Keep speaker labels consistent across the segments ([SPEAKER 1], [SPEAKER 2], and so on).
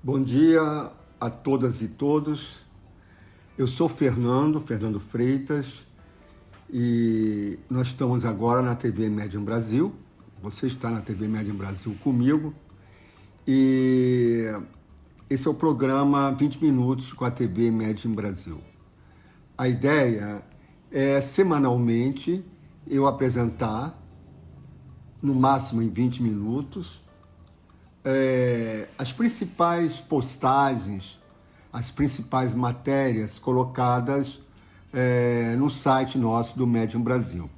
[SPEAKER 1] Bom dia a todas e todos. Eu sou Fernando Freitas, e nós estamos agora na TV Medium Brasil. Você está na TV Medium Brasil comigo. E esse é o programa 20 Minutos com a TV Medium Brasil. A ideia é, semanalmente, eu apresentar, no máximo em 20 minutos, as principais postagens, as principais matérias colocadas no site nosso do Medium Brasil.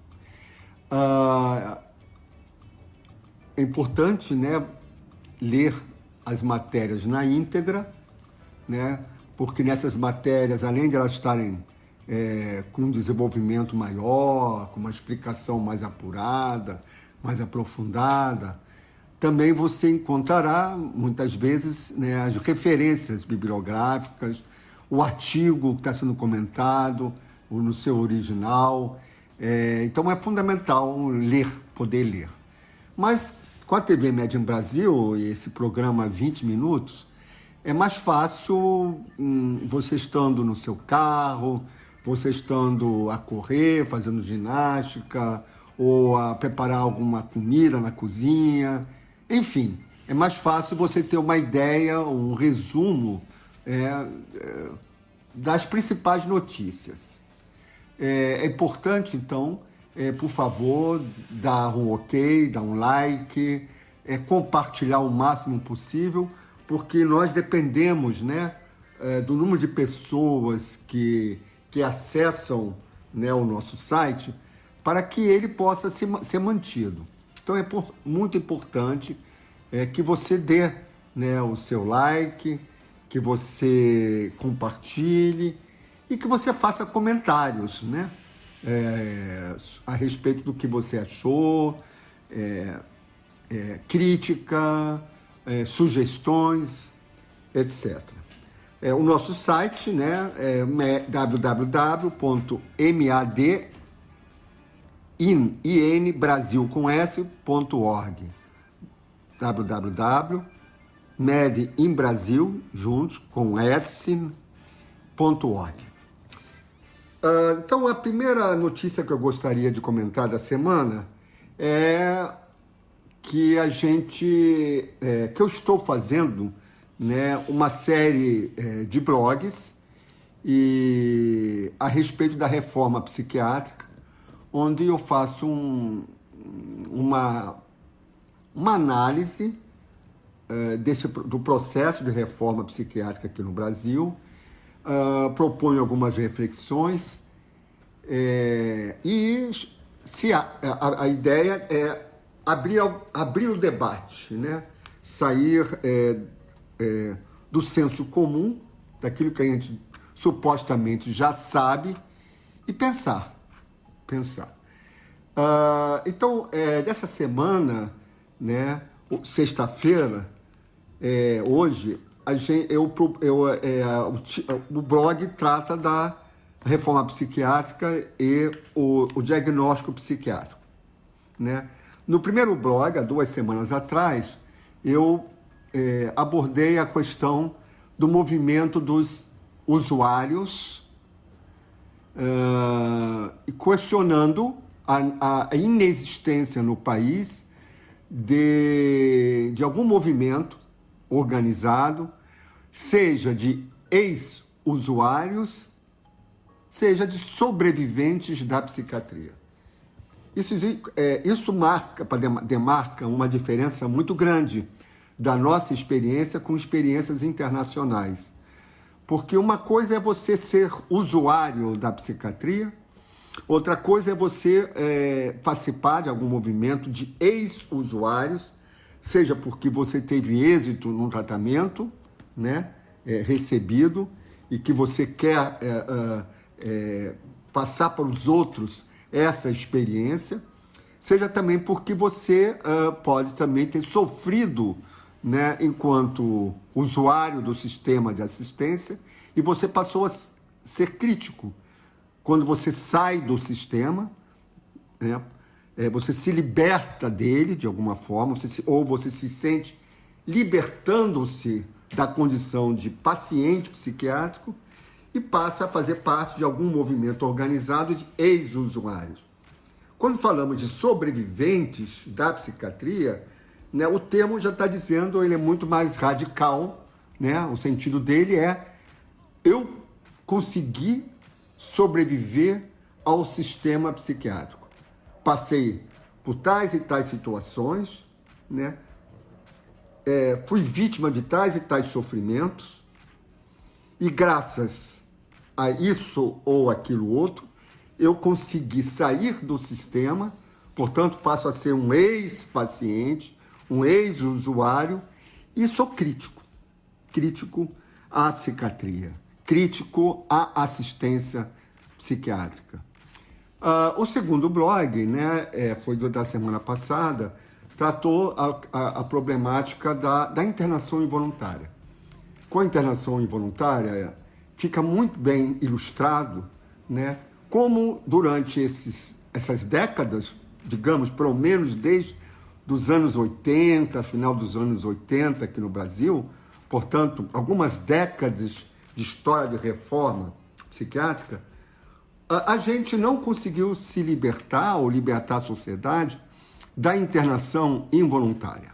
[SPEAKER 1] É importante, né, ler as matérias na íntegra, né, porque nessas matérias, além de elas estarem com um desenvolvimento maior, com uma explicação mais apurada, mais aprofundada, também você encontrará, muitas vezes, né, as referências bibliográficas, o artigo que está sendo comentado no seu original. Então é fundamental ler, poder ler. Mas com a TV Medium Brasil e esse programa 20 minutos, é mais fácil você estando no seu carro, você estando a correr, fazendo ginástica, ou a preparar alguma comida na cozinha. Enfim, é mais fácil você ter uma ideia, um resumo das principais notícias. É importante, então, por favor, dar um ok, dar um like, compartilhar o máximo possível, porque nós dependemos, né, do número de pessoas que acessam, né, o nosso site, para que ele possa ser mantido. Então é muito importante que você dê, né, o seu like, que você compartilhe e que você faça comentários, né, a respeito do que você achou, crítica, sugestões, etc. O nosso site, né, é www.medimbrasil.org, www.medimbrasil, juntos, com S.org. Então, a primeira notícia que eu gostaria de comentar da semana é que que eu estou fazendo, né, uma série de blogs a respeito da reforma psiquiátrica, onde eu faço uma análise do processo de reforma psiquiátrica aqui no Brasil, proponho algumas reflexões, e a ideia é abrir o debate, né? Sair do senso comum, daquilo que a gente supostamente já sabe, e pensar. Então, dessa semana, né, sexta-feira, hoje, o blog trata da reforma psiquiátrica e o diagnóstico psiquiátrico, né? No primeiro blog, há 2 semanas atrás, eu abordei a questão do movimento dos usuários, questionando a inexistência no país de algum movimento organizado, seja de ex-usuários, seja de sobreviventes da psiquiatria. Isso demarca uma diferença muito grande da nossa experiência com experiências internacionais. Porque uma coisa é você ser usuário da psiquiatria, outra coisa é você participar de algum movimento de ex-usuários, seja porque você teve êxito num tratamento, né, recebido, e que você quer passar para os outros essa experiência, seja também porque você pode também ter sofrido, né, enquanto usuário do sistema de assistência, e você passou a ser crítico. Quando você sai do sistema, né, você se liberta dele de alguma forma, ou você se sente libertando-se da condição de paciente psiquiátrico e passa a fazer parte de algum movimento organizado de ex-usuários. Quando falamos de sobreviventes da psiquiatria, né, o termo já está dizendo, ele é muito mais radical, né? O sentido dele é: eu consegui sobreviver ao sistema psiquiátrico. Passei por tais e tais situações, né? Fui vítima de tais e tais sofrimentos, e graças a isso ou aquilo outro, eu consegui sair do sistema, portanto passo a ser um ex-paciente, um ex-usuário, e sou crítico à psiquiatria, crítico à assistência psiquiátrica. O segundo blog, né, foi da semana passada, tratou a problemática da internação involuntária. Com a internação involuntária, fica muito bem ilustrado, né, como durante essas décadas, digamos, pelo menos desde os anos 80, final dos anos 80 aqui no Brasil, portanto, algumas décadas de história de reforma psiquiátrica, a gente não conseguiu se libertar ou libertar a sociedade da internação involuntária,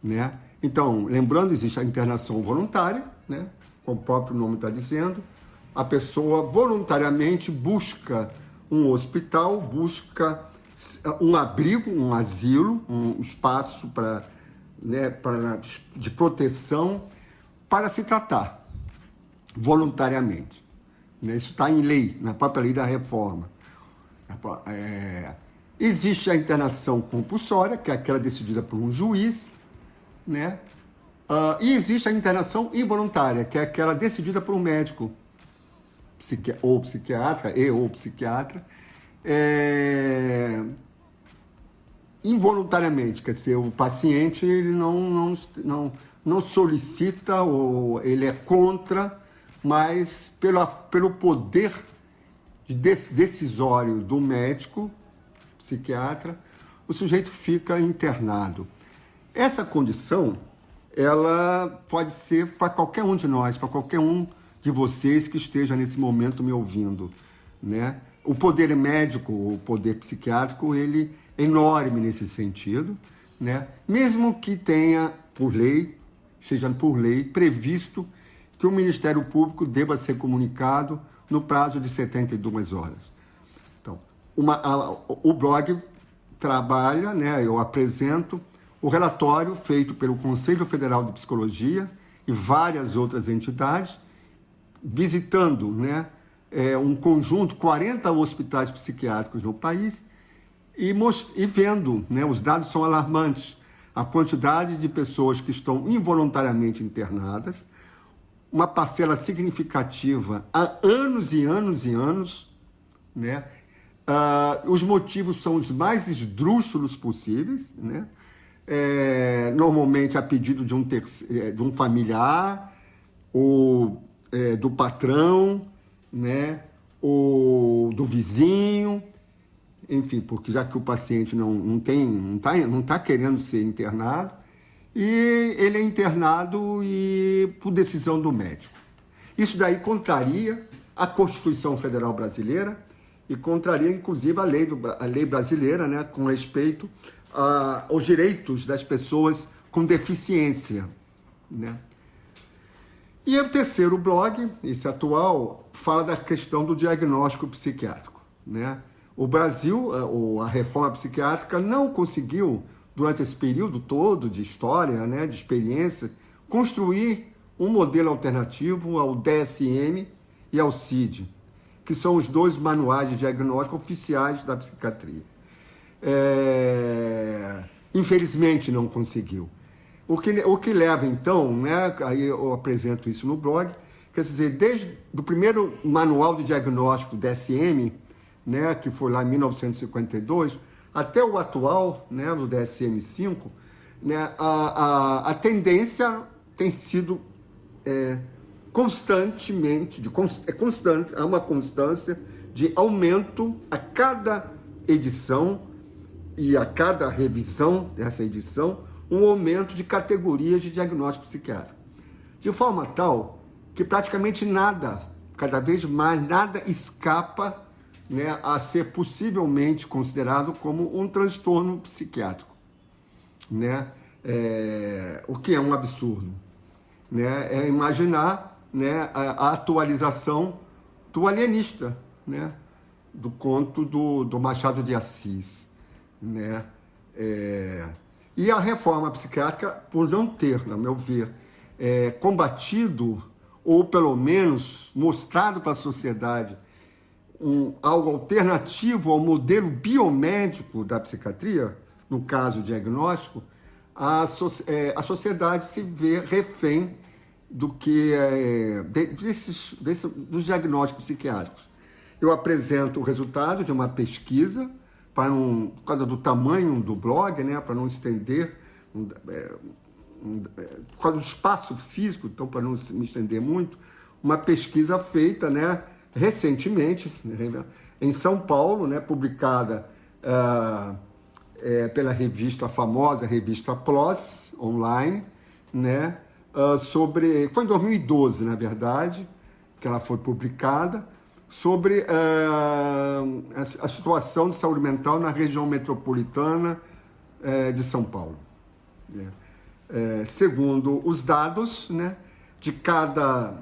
[SPEAKER 1] né? Então, lembrando, existe a internação voluntária, né? Como o próprio nome está dizendo, a pessoa voluntariamente busca um hospital, busca um abrigo, um asilo, um espaço de proteção para se tratar voluntariamente. Isso está em lei, na própria lei da reforma. Existe a internação compulsória, que é aquela decidida por um juiz, né? E existe a internação involuntária, que é aquela decidida por um médico, ou psiquiatra, involuntariamente, quer dizer, o paciente ele não solicita, ou ele é contra, mas pelo poder decisório do médico, psiquiatra, o sujeito fica internado. Essa condição, ela pode ser para qualquer um de nós, para qualquer um de vocês que esteja nesse momento me ouvindo, né? O poder médico, o poder psiquiátrico, ele é enorme nesse sentido, né? Mesmo que tenha, seja por lei, previsto que o Ministério Público deva ser comunicado no prazo de 72 horas. Então, o blog trabalha, né, eu apresento o relatório feito pelo Conselho Federal de Psicologia e várias outras entidades, visitando, né, um conjunto, 40 hospitais psiquiátricos no país, e vendo, né, os dados são alarmantes, a quantidade de pessoas que estão involuntariamente internadas, uma parcela significativa há anos e anos e anos, né? Os motivos são os mais esdrúxulos possíveis, né? Normalmente a pedido de um familiar, ou do patrão, né? Ou do vizinho, enfim, porque já que o paciente não está querendo ser internado, e ele é internado por decisão do médico. Isso daí contraria a Constituição Federal Brasileira e contraria, inclusive, a lei brasileira, né, com respeito aos direitos das pessoas com deficiência, né? E o terceiro blog, esse atual, fala da questão do diagnóstico psiquiátrico, né? O Brasil, a reforma psiquiátrica, não conseguiu, durante esse período todo de história, né, de experiência, construir um modelo alternativo ao DSM e ao CID, que são os dois manuais de diagnóstico oficiais da psiquiatria. Infelizmente não conseguiu. O que leva, então, né, aí eu apresento isso no blog, quer dizer, desde o primeiro manual de diagnóstico DSM, né, que foi lá em 1952, até o atual, né, no DSM-5, né, a tendência tem sido constante, há uma constância de aumento a cada edição e a cada revisão dessa edição, um aumento de categorias de diagnóstico psiquiátrico. de forma tal que praticamente nada, cada vez mais, nada escapa, né, a ser possivelmente considerado como um transtorno psiquiátrico, né? O que é um absurdo, né? É imaginar, né, a atualização do alienista, né, do conto do Machado de Assis, né? E a reforma psiquiátrica, por não ter, no meu ver, combatido, ou pelo menos mostrado para a sociedade algo alternativo ao modelo biomédico da psiquiatria, no caso diagnóstico, a sociedade se vê refém do que dos diagnósticos psiquiátricos. Eu apresento o resultado de uma pesquisa, por causa do tamanho do blog, né, para não estender, por causa do espaço físico, então para não me estender muito, uma pesquisa feita, né, recentemente, em São Paulo, né, publicada pela revista, a famosa revista PLOS, online, né, foi em 2012, na verdade, que ela foi publicada, sobre a situação de saúde mental na região metropolitana de São Paulo. Né? Segundo os dados, né, de cada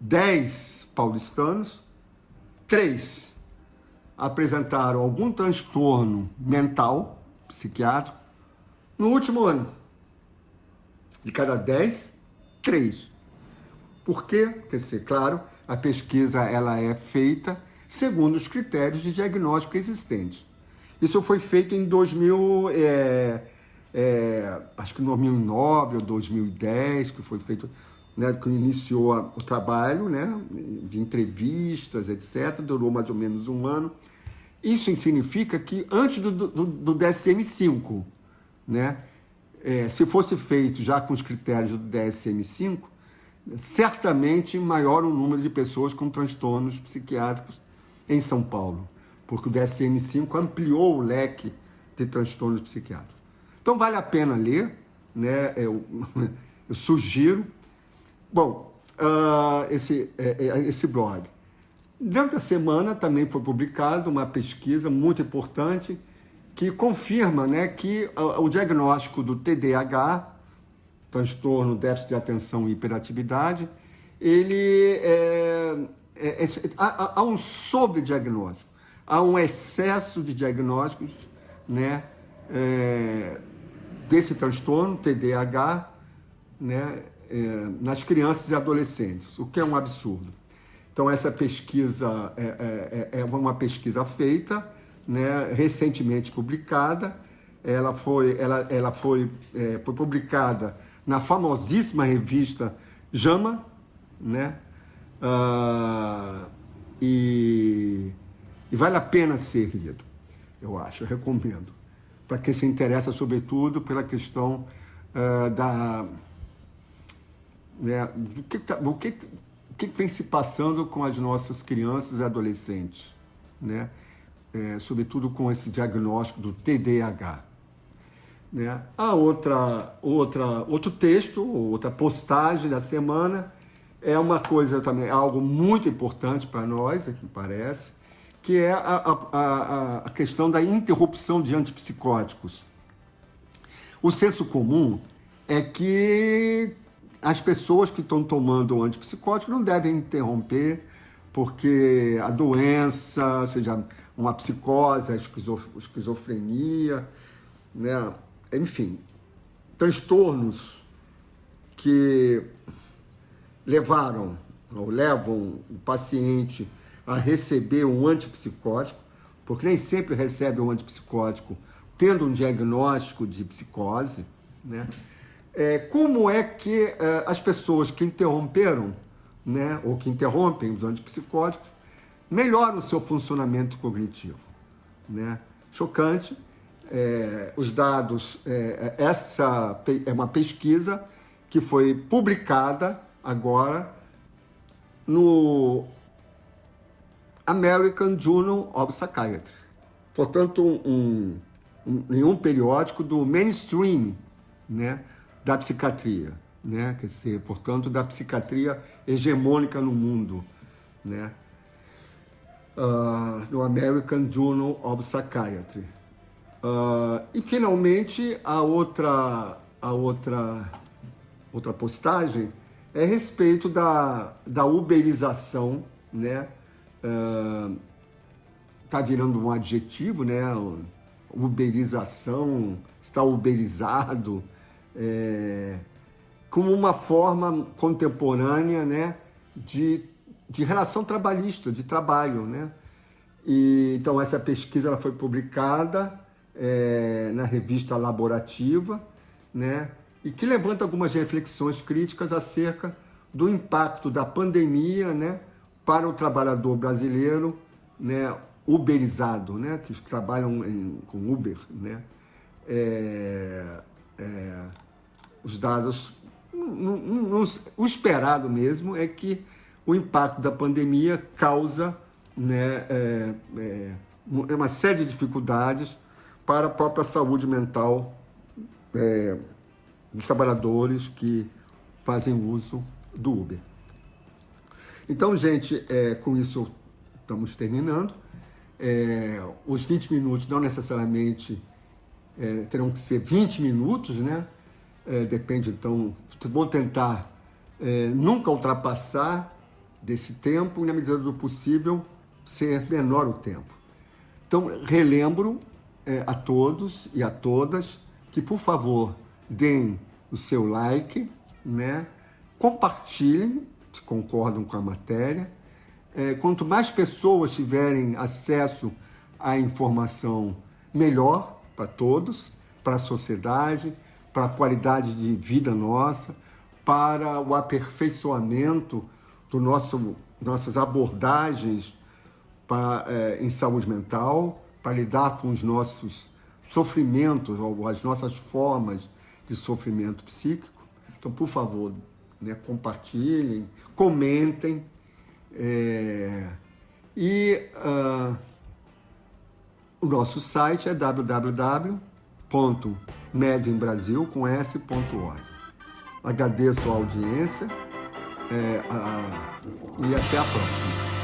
[SPEAKER 1] 10 paulistanos, 3 apresentaram algum transtorno mental, psiquiátrico, no último ano. De cada 10, 3. Por quê? Quer dizer, claro, a pesquisa ela é feita segundo os critérios de diagnóstico existentes. Isso foi feito em 2000, acho que em 2009 ou 2010, que foi feito, né, que iniciou o trabalho, né, de entrevistas, etc., durou mais ou menos um ano. Isso significa que antes do DSM-5, né, se fosse feito já com os critérios do DSM-5, certamente maior o número de pessoas com transtornos psiquiátricos em São Paulo, porque o DSM-5 ampliou o leque de transtornos psiquiátricos. Então vale a pena ler, né? Eu sugiro. Bom, esse blog. Durante a semana também foi publicada uma pesquisa muito importante que confirma, né, que o diagnóstico do TDAH, transtorno, déficit de atenção e hiperatividade, há um sobrediagnóstico, há um excesso de diagnósticos, né, desse transtorno, TDAH, né, nas crianças e adolescentes, o que é um absurdo. Então, essa pesquisa é uma pesquisa feita, né, recentemente publicada, ela foi publicada na famosíssima revista JAMA, né? E vale a pena ser lido, eu acho, eu recomendo, para quem se interessa, sobretudo, pela questão do que vem se passando com as nossas crianças e adolescentes, né? Sobretudo com esse diagnóstico do TDAH. Né? Outro texto, outra postagem da semana é uma coisa também, algo muito importante para nós, me parece, que é a questão da interrupção de antipsicóticos. O senso comum é que as pessoas que estão tomando antipsicótico não devem interromper, porque a doença, seja uma psicose, a esquizofrenia, né? Enfim, transtornos que levam o paciente a receber um antipsicótico, porque nem sempre recebe um antipsicótico tendo um diagnóstico de psicose, né? Como é que as pessoas que interromperam, né, ou que interrompem os antipsicóticos, melhoram o seu funcionamento cognitivo, né? Chocante. Os dados, essa é uma pesquisa que foi publicada agora no American Journal of Psychiatry, portanto em um periódico do mainstream, né, da psiquiatria, né? Quer dizer, portanto, da psiquiatria hegemônica no mundo, né? No American Journal of Psychiatry. E finalmente a outra postagem é a respeito da uberização, né? Tá virando um adjetivo, né? Uberização, está uberizado, como uma forma contemporânea, né? de relação trabalhista, de trabalho, né? E, então essa pesquisa ela foi publicada na revista Laborativa, né? E que levanta algumas reflexões críticas acerca do impacto da pandemia, né, para o trabalhador brasileiro, né, uberizado, né, que trabalham com Uber, né? Os dados, o esperado mesmo é que o impacto da pandemia causa, né, uma série de dificuldades para a própria saúde mental dos trabalhadores que fazem uso do Uber. Então, gente, com isso estamos terminando. Os 20 minutos não necessariamente terão que ser 20 minutos, né? Depende, então, vou tentar nunca ultrapassar desse tempo e, na medida do possível, ser menor o tempo. Então, relembro a todos e a todas que, por favor, deem o seu like, né? Compartilhem, se concordam com a matéria. Quanto mais pessoas tiverem acesso à informação, melhor para todos, para a sociedade, para a qualidade de vida nossa, para o aperfeiçoamento nossas abordagens em saúde mental, para lidar com os nossos sofrimentos, ou as nossas formas de sofrimento psíquico. Então, por favor, né, compartilhem, comentem. O nosso site é www.medioembrasil.org. Agradeço a audiência e até a próxima.